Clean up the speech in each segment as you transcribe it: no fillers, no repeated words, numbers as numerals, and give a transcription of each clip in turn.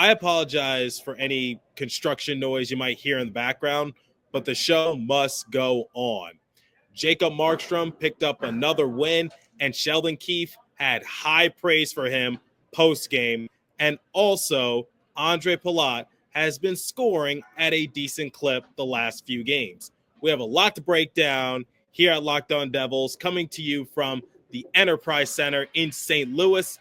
I apologize for any construction noise you might hear in the background, but the show must go on. Jacob Markstrom picked up another win, and Sheldon Keefe had high praise for him post-game. And also, Ondrej Palat has been scoring at a decent clip the last few games. We have a lot to break down here at Locked On Devils, coming to you from the Enterprise Center in St. Louis.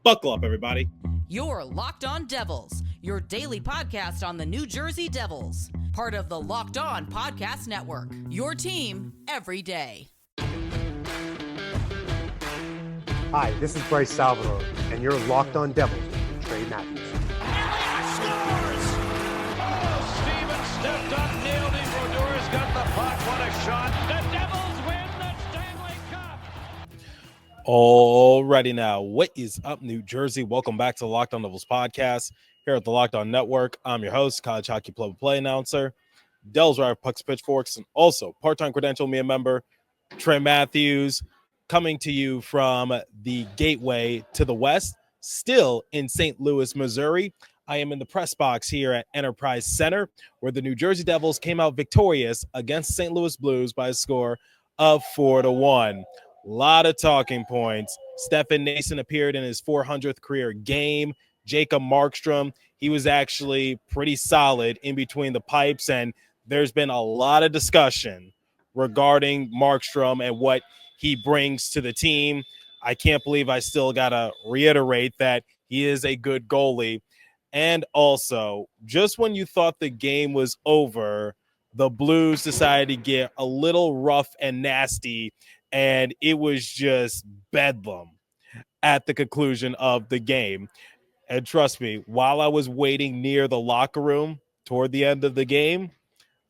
Buckle up, everybody. You're Locked On Devils, your daily podcast on the New Jersey Devils. Part of the Locked On Podcast Network, your team every day. Hi, this is Bryce Salvador, and you're Locked On Devils with Trey Matthews. Elliott scores! Oh, Stevens stepped up, nailed it. Brodor's got the puck. What a shot. The Devils win the Stanley Cup. Alrighty now, what is up, New Jersey? Welcome back to the Locked On Devils podcast here at the Locked On Network. I'm your host, college hockey play-by-play announcer, Devils Drive Pucks Pitchforks, and also part-time credential media member, Trey Matthews, coming to you from the gateway to the west, still in St. Louis, Missouri. I am in the press box here at Enterprise Center, where the New Jersey Devils came out victorious against St. Louis Blues by a score of 4-1. A lot of talking points. Stefan Noesen appeared in his 400th career game. Jacob Markstrom, he was actually pretty solid in between the pipes, and there's been a lot of discussion regarding Markstrom and what he brings to the team. I can't believe I still got to reiterate that he is a good goalie. And also, just when you thought the game was over, the Blues decided to get a little rough and nasty, and it was just bedlam at the conclusion of the game. And trust me, while I was waiting near the locker room toward the end of the game,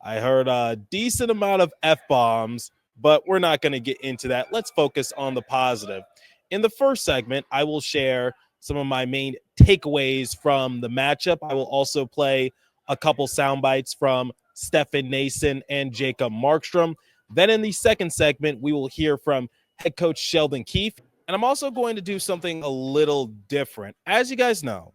I heard a decent amount of F-bombs, but we're not going to get into that. Let's focus on the positive. In the first segment, I will share some of my main takeaways from the matchup. I will also play a couple sound bites from Stefan Noesen and Jacob Markstrom. Then in the second segment, we will hear from head coach Sheldon Keefe. And I'm also going to do something a little different. As you guys know,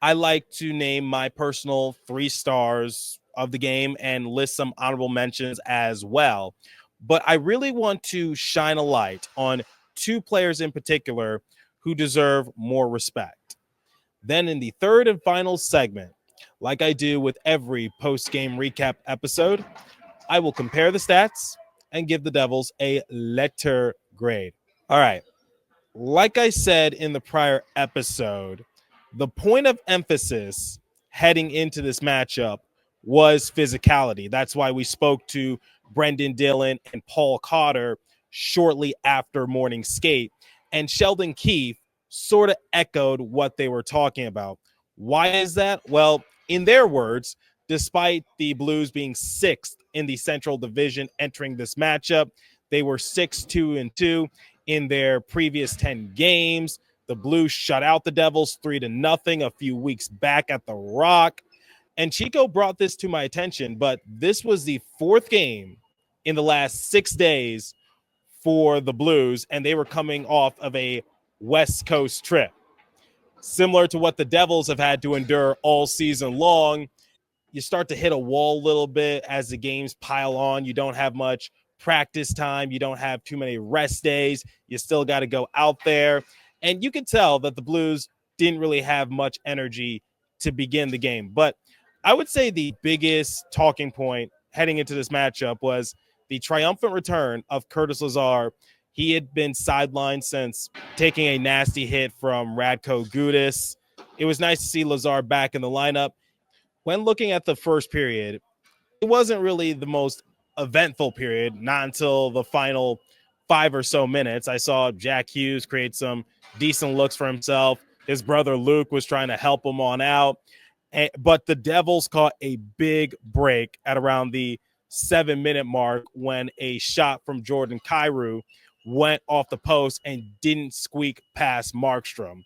I like to name my personal 3 stars of the game and list some honorable mentions as well. But I really want to shine a light on 2 players in particular who deserve more respect. Then in the third and final segment, like I do with every post-game recap episode, I will compare the stats and give the Devils a letter grade. All right. Like I said in the prior episode, the point of emphasis heading into this matchup was physicality. That's why we spoke to Brendan Dillon and Paul Cotter shortly after morning skate. And Sheldon Keefe sort of echoed what they were talking about. Why is that? Well, in their words, despite the Blues being 6th in the Central Division entering this matchup, they were 6-2-2 in their previous 10 games. The Blues shut out the Devils 3-0 a few weeks back at the Rock. And Chico brought this to my attention, but this was the 4th game in the last 6 days for the Blues, and they were coming off of a West Coast trip. Similar to what the Devils have had to endure all season long, you start to hit a wall a little bit as the games pile on. You don't have much practice time. You don't have too many rest days. You still got to go out there. And you can tell that the Blues didn't really have much energy to begin the game. But I would say the biggest talking point heading into this matchup was the triumphant return of Curtis Lazar. He had been sidelined since taking a nasty hit from Radko Gudas. It was nice to see Lazar back in the lineup. When looking at the first period, it wasn't really the most eventful period, not until the final 5 or so minutes. I saw Jack Hughes create some decent looks for himself. His brother Luke was trying to help him on out. But the Devils caught a big break at around the 7-minute mark when a shot from Jordan Kyrou went off the post and didn't squeak past Markstrom.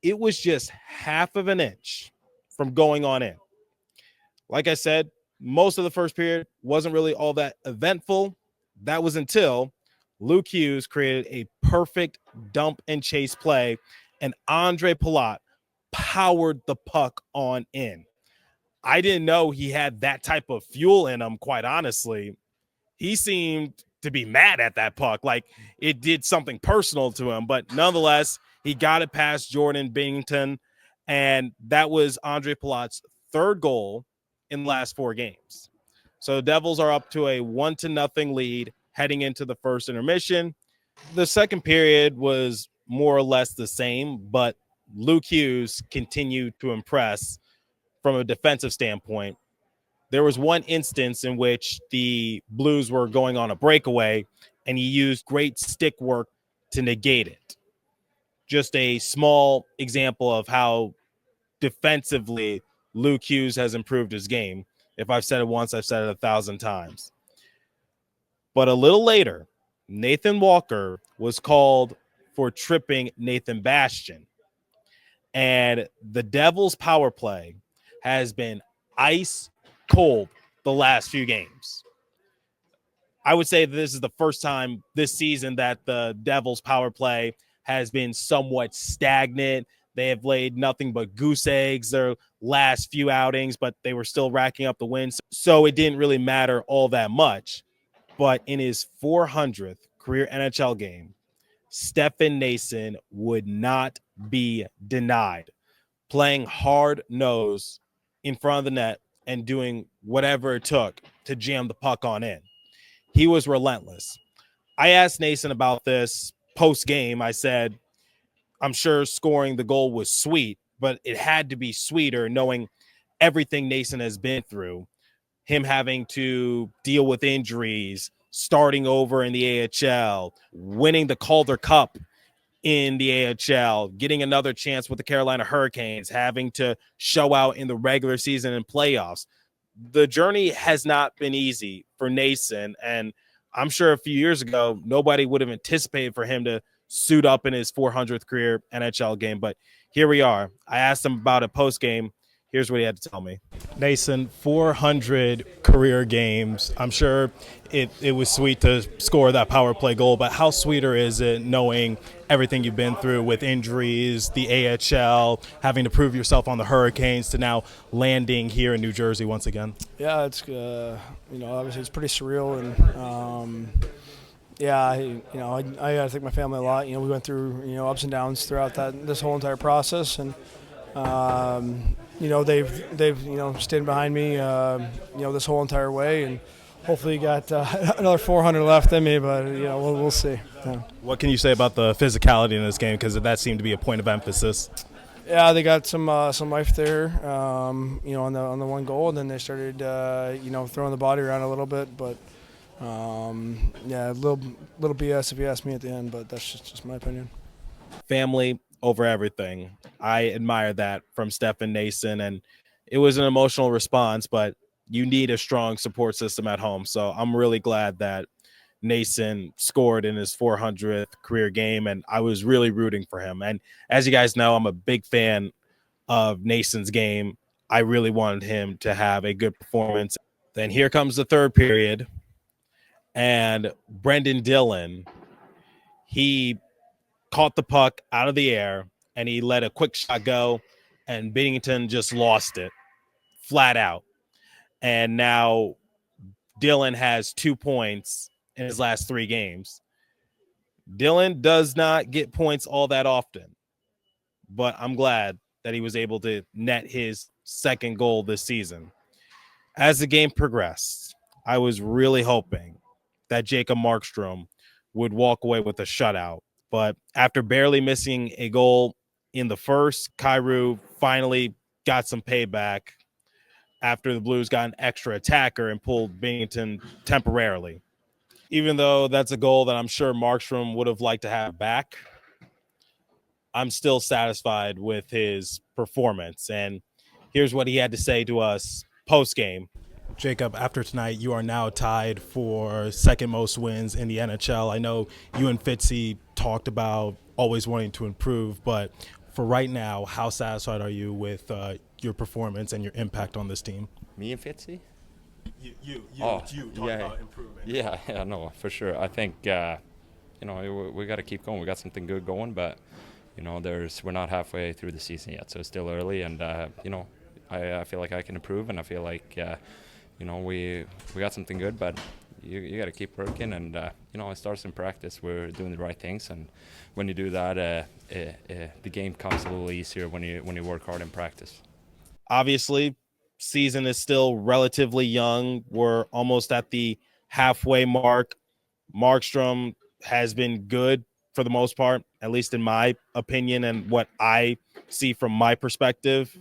It was just half of an inch from going on in. Like I said, most of the first period wasn't really all that eventful. That was until Luke Hughes created a perfect dump and chase play, and Ondrej Palat powered the puck on in. I didn't know he had that type of fuel in him, quite honestly. He seemed to be mad at that puck, like it did something personal to him. But nonetheless, he got it past Jordan Binnington, and that was Ondrej Palat's third goal in the last 4 games. So the Devils are up to a 1-0 lead heading into the first intermission. The second period was more or less the same, but Luke Hughes continued to impress from a defensive standpoint. There was one instance in which the Blues were going on a breakaway, and he used great stick work to negate it. Just a small example of how defensively Luke Hughes has improved his game. If I've said it once, I've said it 1,000 times. But a little later, Nathan Walker was called for tripping Nathan Bastian. And the Devils' power play has been ice cold the last few games. I would say that this is the first time this season that the Devils' power play has been somewhat stagnant. They have laid nothing but goose eggs their last few outings, but they were still racking up the wins. So it didn't really matter all that much. But in his 400th career NHL game, Stefan Noesen would not be denied, playing hard nose in front of the net and doing whatever it took to jam the puck on in. He was relentless. I asked Noesen about this post-game. I said, I'm sure scoring the goal was sweet, but it had to be sweeter knowing everything Noesen has been through, him having to deal with injuries, starting over in the AHL, winning the Calder Cup in the AHL, getting another chance with the Carolina Hurricanes, having to show out in the regular season and playoffs. The journey has not been easy for Noesen, and I'm sure a few years ago, nobody would have anticipated for him to suit up in his 400th career NHL game, but here we are. I asked him about it post-game. Here's what he had to tell me. Noesen, 400 career games. I'm sure it was sweet to score that power play goal, but how sweeter is it knowing everything you've been through with injuries, the AHL, having to prove yourself on the Hurricanes, to now landing here in New Jersey once again? Yeah, it's obviously it's pretty surreal, and I got to thank my family a lot. We went through ups and downs throughout this whole entire process, and they've stayed behind me this whole entire way, and hopefully got another 400 left in me, but we'll see. Yeah. What can you say about the physicality in this game, because that seemed to be a point of emphasis? Yeah, they got some life there, on the one goal, and then they started throwing the body around a little bit, but. A little BS if you ask me at the end, but that's just my opinion. Family over everything. I admire that from Stefan Noesen, and it was an emotional response, but you need a strong support system at home. So I'm really glad that Noesen scored in his 400th career game, and I was really rooting for him. And as you guys know, I'm a big fan of Noesen's game. I really wanted him to have a good performance. Then here comes the third period. And Brendan Dillon, he caught the puck out of the air, and he let a quick shot go, and Binnington just lost it flat out. And now Dillon has 2 points in his last 3 games. Dillon does not get points all that often, but I'm glad that he was able to net his second goal this season. As the game progressed, I was really hoping that Jacob Markstrom would walk away with a shutout. But after barely missing a goal in the first, Kyrou finally got some payback after the Blues got an extra attacker and pulled Binnington temporarily. Even though that's a goal that I'm sure Markstrom would have liked to have back, I'm still satisfied with his performance. And here's what he had to say to us post-game. Jacob, after tonight, you are now tied for second most wins in the NHL. I know you and Fitzy talked about always wanting to improve, but for right now, how satisfied are you with your performance and your impact on this team? Me and Fitzy? You talking about improvement. Yeah, no, for sure. I think, we got to keep going. We got something good going, but, we're not halfway through the season yet, so it's still early, and I feel like I can improve, and I feel like we got something good, but you got to keep working, and it starts in practice. We're doing the right things, and when you do that, the game comes a little easier when you work hard in practice. Obviously, season is still relatively young. We're almost at the halfway mark. Markstrom has been good for the most part, at least in my opinion and what I see from my perspective.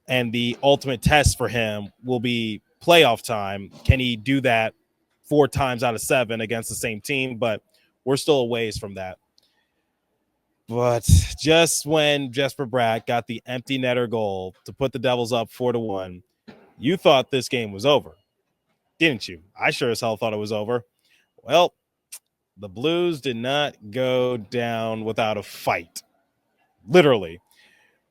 And the ultimate test for him will be playoff time. Can he do that 4 times out of 7 against the same team? But we're still a ways from that. But just when Jesper Bratt got the empty netter goal to put the Devils up 4-1, you thought this game was over, didn't you? I sure as hell thought it was over. Well, the Blues did not go down without a fight, literally,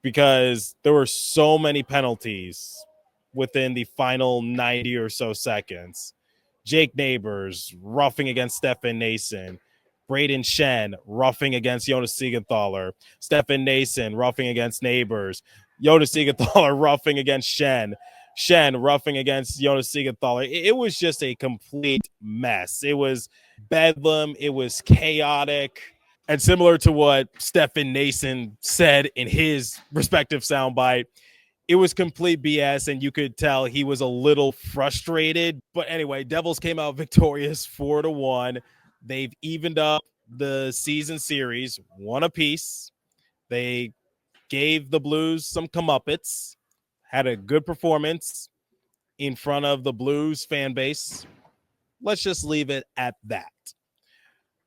because there were so many penalties within the final 90 or so seconds. Jake Neighbors roughing against Stefan Noesen. Braden Shen roughing against Jonas Siegenthaler. Stefan Noesen roughing against Neighbors. Jonas Siegenthaler roughing against Shen. Shen roughing against Jonas Siegenthaler. It was just a complete mess. It was bedlam. It was chaotic. And similar to what Stefan Noesen said in his respective soundbite, it was complete BS, and you could tell he was a little frustrated. But anyway, Devils came out victorious 4-1. They've evened up the season series, 1 apiece. They gave the Blues some comeuppance, had a good performance in front of the Blues fan base. Let's just leave it at that.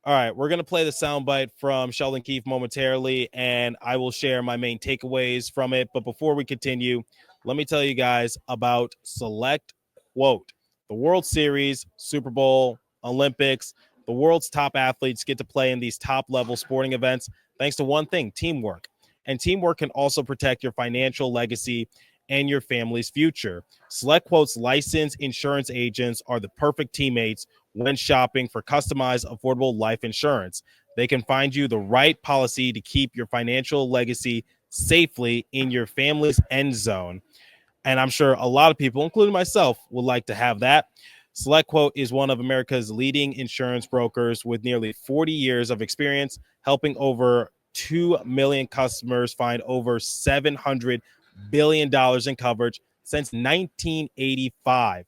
All right, we're going to play the soundbite from Sheldon Keefe momentarily, and I will share my main takeaways from it. But before we continue, let me tell you guys about Select Quote. The World Series, Super Bowl, Olympics, the world's top athletes get to play in these top-level sporting events thanks to one thing, teamwork. And teamwork can also protect your financial legacy and your family's future. Select Quote's licensed insurance agents are the perfect teammates when shopping for customized, affordable life insurance. They can find you the right policy to keep your financial legacy safely in your family's end zone. And I'm sure a lot of people, including myself, would like to have that. Select Quote is one of America's leading insurance brokers with nearly 40 years of experience, helping over 2 million customers find over $700 billion in coverage since 1985.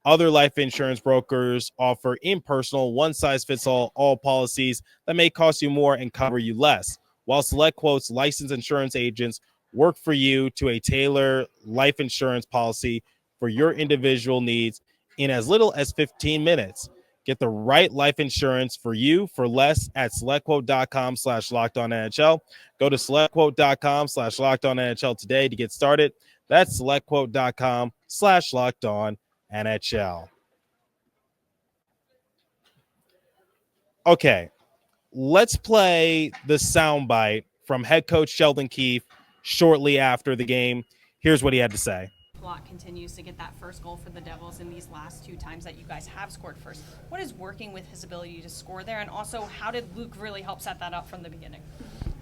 Other life insurance brokers offer impersonal, one-size-fits-all policies that may cost you more and cover you less, while Select Quote's licensed insurance agents work for you to tailor life insurance policy for your individual needs in as little as 15 minutes. Get the right life insurance for you for less at selectquote.com/lockedonnhl. Go to selectquote.com/lockedonnhl today to get started. That's selectquote.com/lockedonnhl. Okay, let's play the soundbite from head coach Sheldon Keefe shortly after the game. Here's what he had to say. Palat continues to get that first goal for the Devils in these last 2 times that you guys have scored first. What is working with his ability to score there? And also, how did Luke really help set that up from the beginning?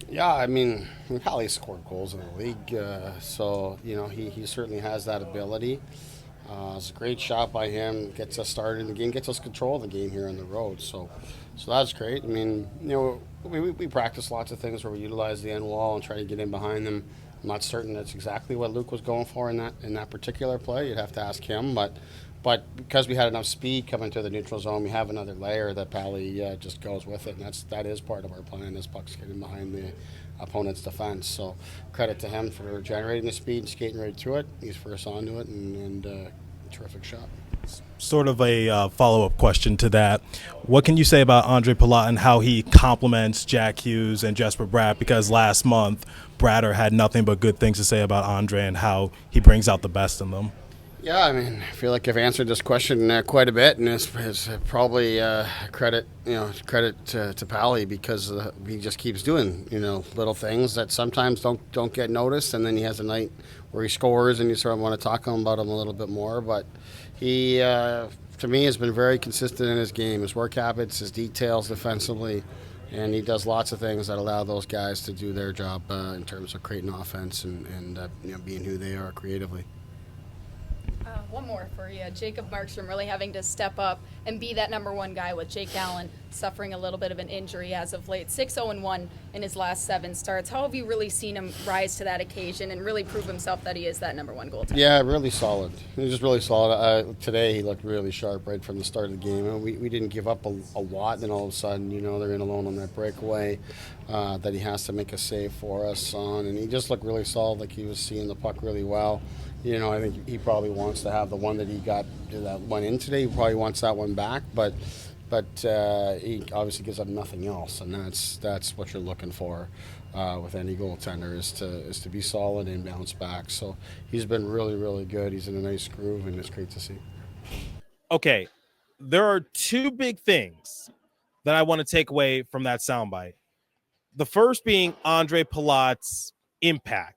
Yeah, I mean, he probably scored goals in the league. So, he certainly has that ability. It's a great shot by him. Gets us started in the game, gets us control of the game here on the road. So that's great. I mean, we practice lots of things where we utilize the end wall and try to get in behind them. I'm not certain that's exactly what Luke was going for in that particular play. You'd have to ask him, but because we had enough speed coming to the neutral zone, we have another layer that Pally just goes with it, and that is part of our plan. This puck's getting behind the opponent's defense. So credit to him for generating the speed and skating right through it. He's first onto it, and terrific shot. Sort of a follow-up question to that. What can you say about Ondrej Palat and how he complements Jack Hughes and Jesper Bratt? Because last month, Bratter had nothing but good things to say about Ondrej and how he brings out the best in them. Yeah, I mean, I feel like I've answered this question quite a bit, and it's probably credit to Pally because he just keeps doing little things that sometimes don't get noticed, and then he has a night where he scores, and you sort of want to talk about him a little bit more. But he, to me, has been very consistent in his game, his work habits, his details defensively, and he does lots of things that allow those guys to do their job in terms of creating offense and being who they are creatively. One more for you. Jacob Markstrom really having to step up and be that number one guy with Jake Allen suffering a little bit of an injury as of late. 6-0-1 in his last 7 starts. How have you really seen him rise to that occasion and really prove himself that he is that number one goaltender? Yeah, really solid. He was just really solid. Today he looked really sharp right from the start of the game. We didn't give up a lot, and then all of a sudden, they're in alone on that breakaway that he has to make a save for us on, and he just looked really solid, like he was seeing the puck really well. I think he probably wants to have the one that he got that went in today. He probably wants that one back, but he obviously gives up nothing else, and that's what you're looking for with any goaltender is to be solid and bounce back. So he's been really, really good. He's in a nice groove, and it's great to see. Okay, there are 2 big things that I want to take away from that soundbite. The first being Ondrej Palat's impact.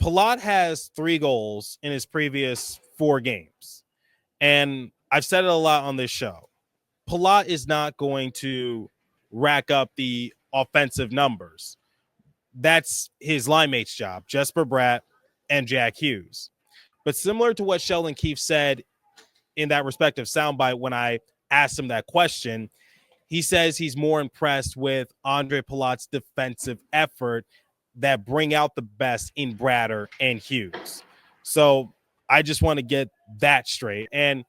Palat has 3 goals in his previous 4 games. And I've said it a lot on this show. Palat is not going to rack up the offensive numbers. That's his line mate's job, Jesper Bratt and Jack Hughes. But similar to what Sheldon Keefe said in that respective soundbite when I asked him that question, he says he's more impressed with Ondrej Palat's defensive effort that bring out the best in Bratter and Hughes. So I just want to get that straight. And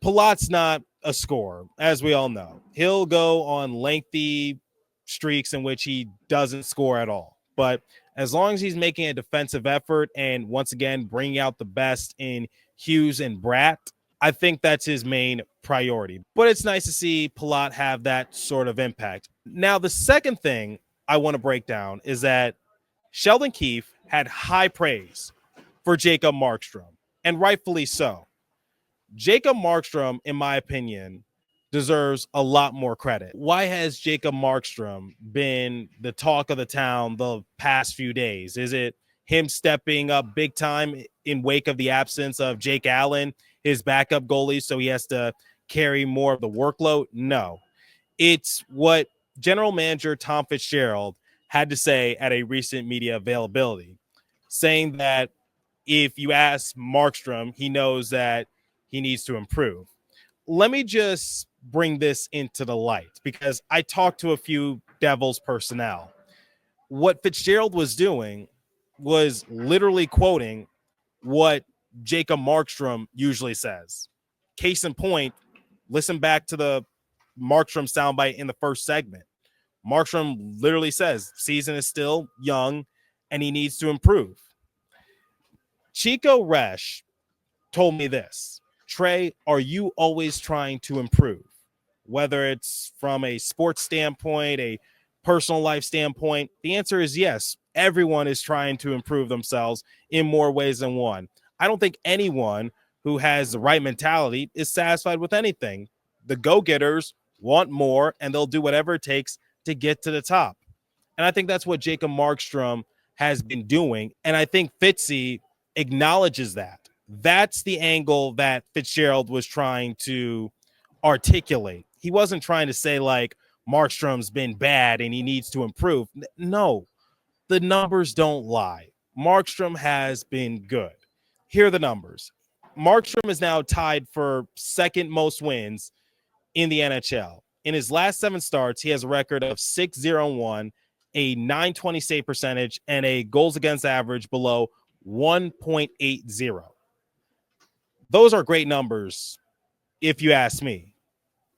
Palat's not a scorer, as we all know. He'll go on lengthy streaks in which he doesn't score at all. But as long as he's making a defensive effort and, once again, bringing out the best in Hughes and Bratt, I think that's his main priority. But it's nice to see Palat have that sort of impact. Now, the second thing I want to break down is that Sheldon Keefe had high praise for Jacob Markstrom, and rightfully so. Jacob Markstrom, in my opinion, deserves a lot more credit. Why has Jacob Markstrom been the talk of the town the past few days? Is it him stepping up big time in wake of the absence of Jake Allen, his backup goalie, so he has to carry more of the workload? No. It's what general manager Tom Fitzgerald had to say at a recent media availability, saying that if you ask Markstrom, he knows that he needs to improve. Let me just bring this into the light because I talked to a few Devils personnel. What Fitzgerald was doing was literally quoting what Jacob Markstrom usually says. Case in point, listen back to the Markstrom soundbite in the first segment. Markstrom literally says season is still young and he needs to improve. Chico Resch told me this: Trey, are you always trying to improve? Whether it's from a sports standpoint, a personal life standpoint, the answer is yes. Everyone is trying to improve themselves in more ways than one. I don't think anyone who has the right mentality is satisfied with anything. The go-getters want more, and they'll do whatever it takes to get to the top. And I think that's what Jacob Markstrom has been doing. And I think Fitzy acknowledges that. That's the angle that Fitzgerald was trying to articulate. He wasn't trying to say like Markstrom's been bad and he needs to improve. No, the numbers don't lie. Markstrom has been good. Here are the numbers. Markstrom is now tied for second most wins in the NHL. In his last 7 starts, he has a record of 6-0-1, a .920 save percentage, and a goals against average below 1.80. Those are great numbers, if you ask me.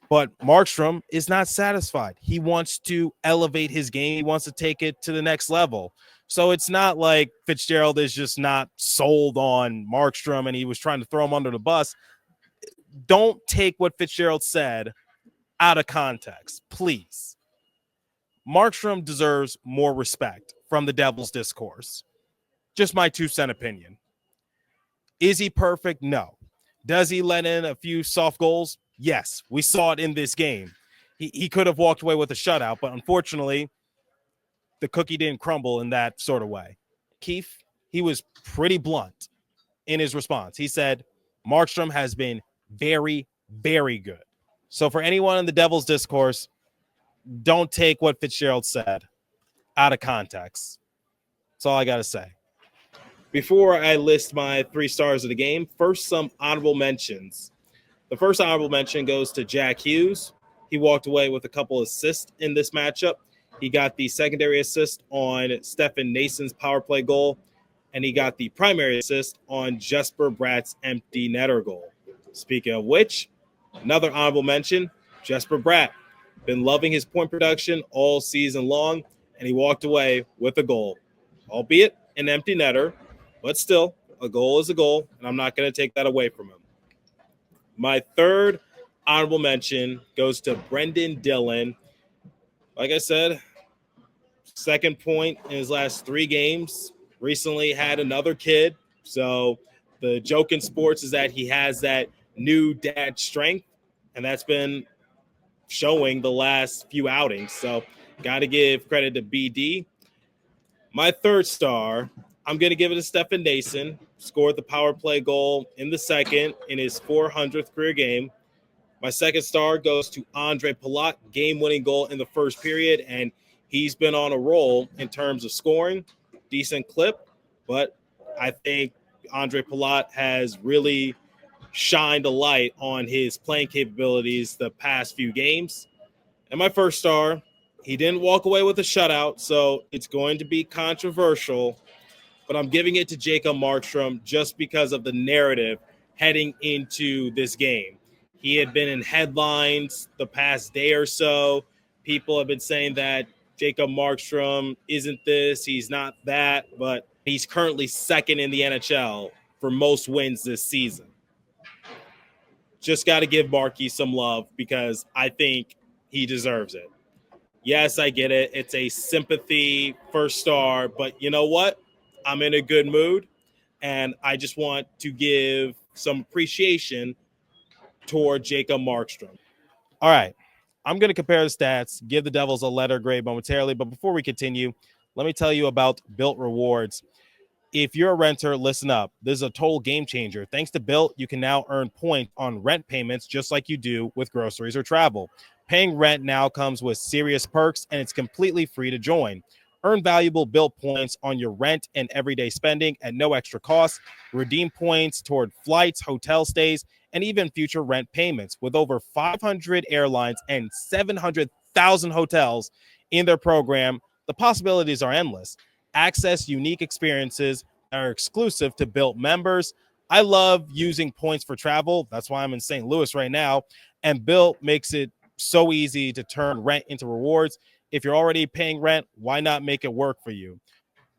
But Markstrom is not satisfied. He wants to elevate his game. He wants to take it to the next level. So it's not like Fitzgerald is just not sold on Markstrom and he was trying to throw him under the bus. Don't take what Fitzgerald said out of context, please. Markstrom deserves more respect from the Devils discourse. Just my 2-cent opinion. Is he perfect? No. Does he let in a few soft goals? Yes. We saw it in this game. He could have walked away with a shutout, but unfortunately, the cookie didn't crumble in that sort of way. Keefe, he was pretty blunt in his response. He said, Markstrom has been very, very good. So for anyone in the Devils discourse, don't take what Fitzgerald said out of context. That's all I got to say. Before I list my 3 stars of the game, first some honorable mentions. The first honorable mention goes to Jack Hughes. He walked away with a couple assists in this matchup. He got the secondary assist on Stefan Noesen's power play goal, and he got the primary assist on Jesper Bratt's empty netter goal. Speaking of which, another honorable mention, Jesper Bratt. Been loving his point production all season long, and he walked away with a goal, albeit an empty netter, but still, a goal is a goal, and I'm not going to take that away from him. My third honorable mention goes to Brendan Dillon. Like I said, second point in his last 3 games. Recently had another kid. So the joke in sports is that he has that new dad strength, and that's been showing the last few outings. So got to give credit to BD. My third star, I'm going to give it to Stefan Noesen. Scored the power play goal in the second in his 400th career game. My second star goes to Ondrej Palat, game-winning goal in the first period, and he's been on a roll in terms of scoring. Decent clip, but I think Ondrej Palat has really shined a light on his playing capabilities the past few games. And my first star, he didn't walk away with a shutout, so it's going to be controversial, but I'm giving it to Jacob Markstrom just because of the narrative heading into this game. He had been in headlines the past day or so. People have been saying that Jacob Markstrom isn't this, he's not that, but he's currently second in the NHL for most wins this season. Just got to give Marky some love because I think he deserves it. Yes, I get it. It's a sympathy first star, but you know what? I'm in a good mood, and I just want to give some appreciation toward Jacob Markstrom. All right. I'm going to compare the stats, give the Devils a letter grade momentarily, but before we continue, let me tell you about Built Rewards. If you're a renter, listen up. This is a total game changer. Thanks to Built, you can now earn points on rent payments just like you do with groceries or travel. Paying rent now comes with serious perks, and it's completely free to join. Earn valuable Built points on your rent and everyday spending at no extra cost. Redeem points toward flights, hotel stays, and even future rent payments. With over 500 airlines and 700,000 hotels in their program, the possibilities are endless. Access unique experiences that are exclusive to Built members. I love using points for travel. That's why I'm in St. Louis right now. And Built makes it so easy to turn rent into rewards. If you're already paying rent, why not make it work for you?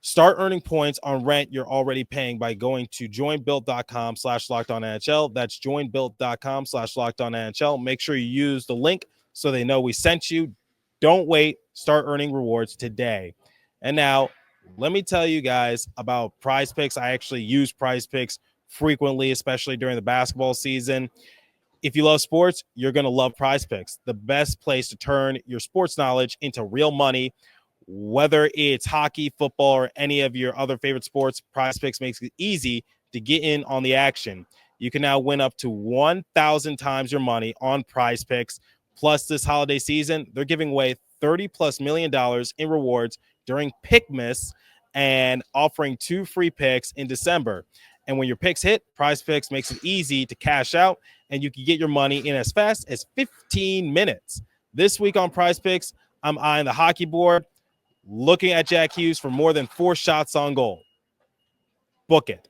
Start earning points on rent you're already paying by going to joinbuilt.com/lockedonnhl. That's joinbuilt.com/lockedonnhl. Make sure you use the link so they know we sent you. Don't wait. Start earning rewards today. And now, let me tell you guys about Prize Picks. I actually use Prize Picks frequently, especially during the basketball season. If you love sports, you're going to love Prize Picks, the best place to turn your sports knowledge into real money. Whether it's hockey, football, or any of your other favorite sports, Prize Picks makes it easy to get in on the action. You can now win up to 1,000 times your money on Prize Picks. Plus, this holiday season, they're giving away $30+ million in rewards during Pickmas and offering 2 free picks in December. And when your picks hit, Prize Picks makes it easy to cash out, and you can get your money in as fast as 15 minutes. This week on Prize Picks, I'm eyeing the hockey board, looking at Jack Hughes for more than 4 shots on goal. Book it.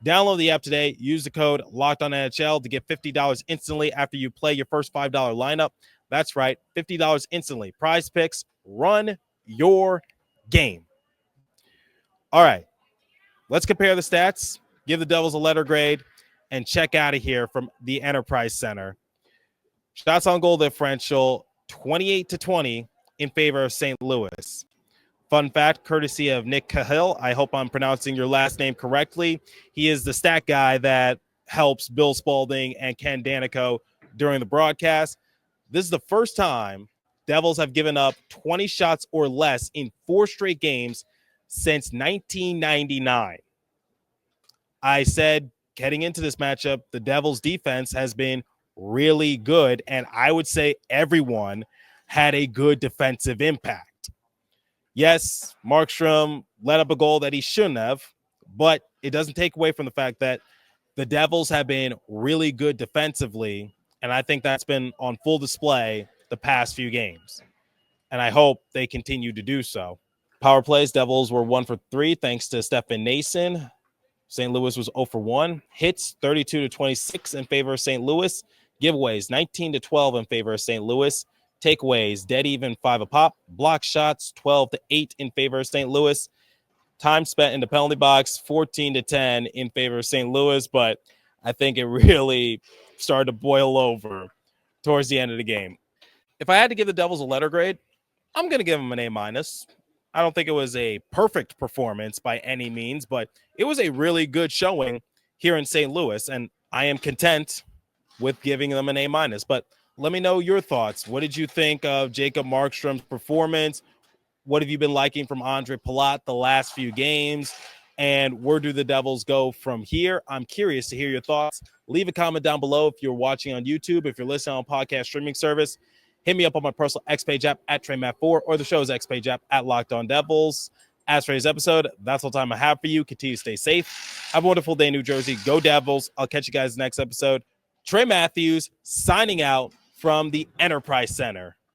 Download the app today. Use the code LOCKEDONNHL to get $50 instantly after you play your first $5 lineup. That's right, $50 instantly. Prize Picks, run your game. All right, let's compare the stats, give the Devils a letter grade, and check out of here from the Enterprise Center. Shots on goal differential, 28-20 in favor of St. Louis. Fun fact, courtesy of Nick Cahill. I hope I'm pronouncing your last name correctly. He is the stat guy that helps Bill Spaulding and Ken Danico during the broadcast. This is the first time Devils have given up 20 shots or less in 4 straight games since 1999. I said heading into this matchup, the Devils defense has been really good, and I would say everyone had a good defensive impact. Yes, Markstrom let up a goal that he shouldn't have, but it doesn't take away from the fact that the Devils have been really good defensively, and I think that's been on full display the past few games. And I hope they continue to do so. Power plays, Devils were 1 for 3 thanks to Stefan Noesen. St. Louis was 0 for 1. Hits 32-26 in favor of St. Louis. Giveaways 19-12 in favor of St. Louis. Takeaways dead even 5 a pop. Block shots 12-8 in favor of St. Louis. Time spent in the penalty box 14-10 in favor of St. Louis, but I think it really started to boil over towards the end of the game. If I had to give the Devils a letter grade, I'm going to give them an A-. I don't think it was a perfect performance by any means, but it was a really good showing here in St. Louis, and I am content with giving them an A-. But let me know your thoughts. What did you think of Jacob Markstrom's performance? What have you been liking from Ondrej Palat the last few games? And where do the Devils go from here? I'm curious to hear your thoughts. Leave a comment down below if you're watching on YouTube. If you're listening on podcast streaming service, hit me up on my personal X Page app at TreyMatt4 or the show's X Page app at Locked On Devils. As for today's episode, that's all the time I have for you. Continue to stay safe. Have a wonderful day in New Jersey. Go Devils. I'll catch you guys next episode. Trey Matthews signing out from the Enterprise Center.